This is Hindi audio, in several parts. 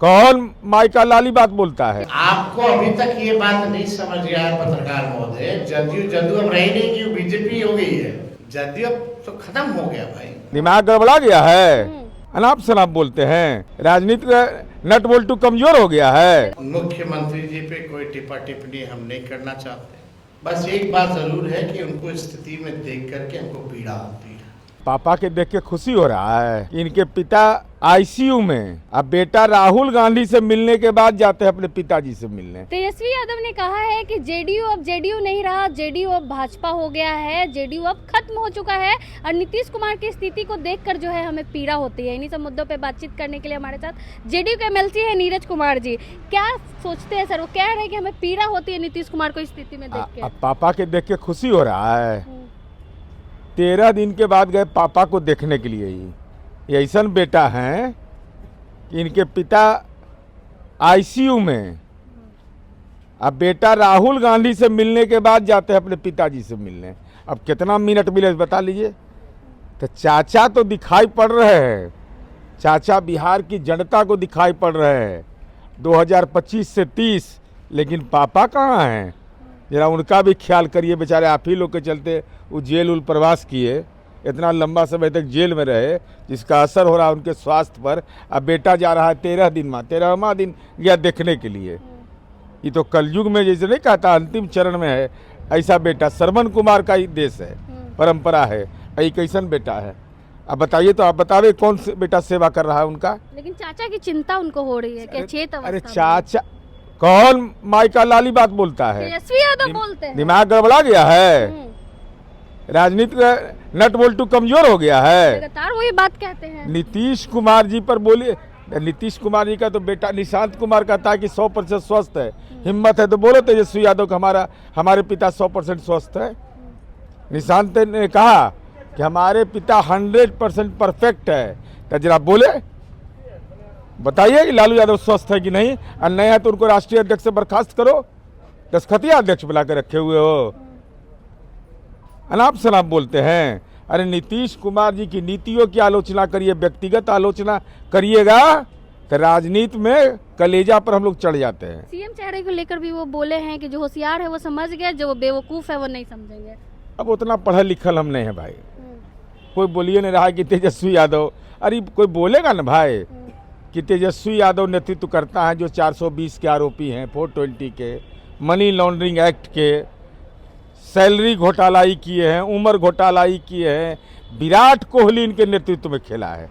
कौन माइका लाली बात बोलता है? आपको अभी तक ये बात नहीं समझ गया है पत्रकार महोदय, जदयू अब रही नहीं कि बीजेपी हो गई है। जदयू अब तो खत्म हो गया भाई, दिमाग गड़बड़ा गया है, अनाप शनाप बोलते हैं, राजनीति का नट बोल्टू कमजोर हो गया है। मुख्यमंत्री जी पे कोई टिप्पा टिप्पणी हम नहीं करना चाहते। बस एक बात जरूर है कि उनको इस स्थिति में देख करके हमको पीड़ा होती है। पापा के देख के खुशी हो रहा है कि इनके पिता आईसीयू में, अब बेटा राहुल गांधी से मिलने के बाद जाते हैं अपने पिताजी से मिलने। तेजस्वी यादव ने कहा है कि जेडीयू अब जेडीयू नहीं रहा, जेडीयू अब भाजपा हो गया है, जेडीयू अब खत्म हो चुका है और नीतीश कुमार की स्थिति को देखकर जो है हमें पीड़ा होती है। इन्हीं सब मुद्दों पे बातचीत करने के लिए हमारे साथ जेडीयू के एमएलसी है नीरज कुमार जी। क्या सोचते हैं सर? वो कह रहे हैं कि हमें पीड़ा होती है नीतीश कुमार को इस स्थिति में देख के। अब पापा के देख के खुशी हो रहा है। 13 दिन के बाद गए पापा को देखने के लिए। ये ऐसा बेटा है कि इनके पिता आईसीयू में, अब बेटा राहुल गांधी से मिलने के बाद जाते हैं अपने पिताजी से मिलने। अब कितना मिनट मिले बता लीजिए। तो चाचा तो दिखाई पड़ रहे हैं, चाचा बिहार की जनता को दिखाई पड़ रहे हैं 2025 से 30, लेकिन पापा कहाँ हैं? जरा उनका भी ख्याल करिए। बेचारे आप ही लोग के चलते वो जेल उल प्रवास किए, इतना लंबा समय तक जेल में रहे, जिसका असर हो रहा है उनके स्वास्थ्य पर। अब बेटा जा रहा है 13वां दिन गया देखने के लिए। ये तो कलयुग में जैसे नहीं कहता अंतिम चरण में है, ऐसा बेटा श्रवण कुमार का ही देश है, परंपरा है। यही कैसन बेटा है? अब बताइए तो, आप बतावे कौन से बेटा सेवा कर रहा है उनका? लेकिन चाचा की चिंता उनको हो रही है कि चेत अवस्था अरे चाचा, कौन माइका लाली बात बोलता है? तेजस्वी यादव बोलते हैं। दिमाग गड़बड़ा गया है, राजनीति का नट बोल्टू कमजोर हो गया है। लगातार वही बात कहते हैं। नीतीश कुमार जी पर बोलिए। नीतीश कुमार जी का तो बेटा निशांत कुमार कहता है कि 100% स्वस्थ है। हिम्मत है तो बोलो तेजस्वी यादव का हमारे पिता 100% स्वस्थ है। निशांत ने कहा कि हमारे पिता 100% परफेक्ट है। तो जरा बोले, बताइए कि लालू यादव स्वस्थ है कि नहीं। और नहीं है तो उनको राष्ट्रीय अध्यक्ष से बर्खास्त करो, दस्तखतिया अध्यक्ष बुला कर रखे हुए हो, अनाप शनाप बोलते हैं। अरे नीतीश कुमार जी की नीतियों की आलोचना करिए, व्यक्तिगत आलोचना करिएगा तो राजनीति में कलेजा पर हम लोग चढ़ जाते हैं। सीएम चेहरे को लेकर भी वो बोले हैं कि जो होशियार है वो समझ गए, जो बेवकूफ है वो नहीं समझेंगे। अब उतना पढ़ा लिखल हम नहीं है भाई। कोई बोलिए नहीं रहा कि तेजस्वी यादव, अरे कोई बोलेगा ना भाई कि तेजस्वी यादव नेतृत्व करता है जो 420 के आरोपी हैं, 420 के, मनी लॉन्ड्रिंग एक्ट के, सैलरी घोटालाई किए हैं, उम्र घोटालाई किए हैं। विराट कोहली इनके नेतृत्व में खेला है।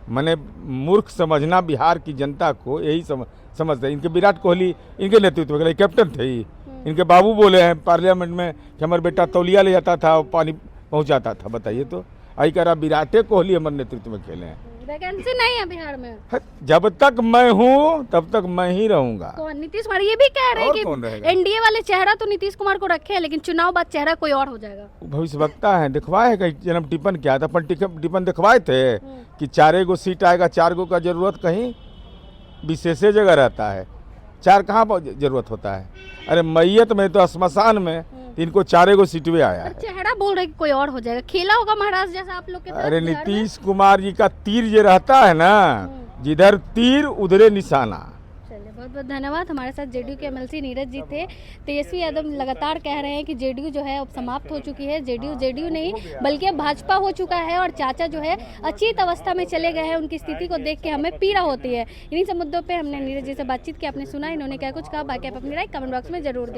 मैंने मूर्ख समझना बिहार की जनता को यही समझते हैं। इनके विराट कोहली इनके नेतृत्व में खेला, कैप्टन थे ही। इनके बाबू बोले हैं पार्लियामेंट में कि हमारे बेटा तौलिया ले जाता था, पानी पहुंचाता था। बताइए तो, आई कह रहा विराटे कोहली हमारे नेतृत्व में खेले हैं। वैकेंसी नहीं है बिहार में। जब तक मैं हूँ तब तक मैं ही रहूंगा। कौन? नीतीश कुमार ये भी कह रहे हैं कि एनडीए वाले चेहरा तो नीतीश कुमार को रखे हैं, लेकिन चुनाव बाद चेहरा कोई और हो जाएगा। भविष्यवक्ता है, दिखवाए कहीं जन्म टिप्पण किया था, अपन टिप्पण दिखवाए थे कि 4 गो सीट आएगा, 4 गो का जरूरत कहीं विशेष जगह रहता है, 4 कहाँ जरूरत होता है? अरे मैयत में तो श्मशान में इनको 4 गो सीट में आया है। चेहरा बोल रहे कि कोई और हो जाएगा, खेला होगा महाराज जैसा आप लोग के। अरे नीतीश कुमार जी का तीर जो रहता है ना, जिधर तीर उधरे निशाना। चलिए, बहुत बहुत धन्यवाद। हमारे साथ जेडीयू के एमएलसी नीरज जी थे। तेजस्वी यादव लगातार कह रहे हैं कि जेडीयू जो है अब समाप्त हो चुकी है, जेडीयू नहीं बल्कि अब भाजपा हो चुका है और चाचा जो है अचेत अवस्था में चले गए हैं। उनकी स्थिति को देख के हमें पीड़ा होती है। इन्हीं सब मुद्दों पर हमने नीरज जी से बातचीत की, आपने सुना इन्होंने क्या कुछ कहा। बाकी आप अपनी राय कमेंट बॉक्स में जरूर दें।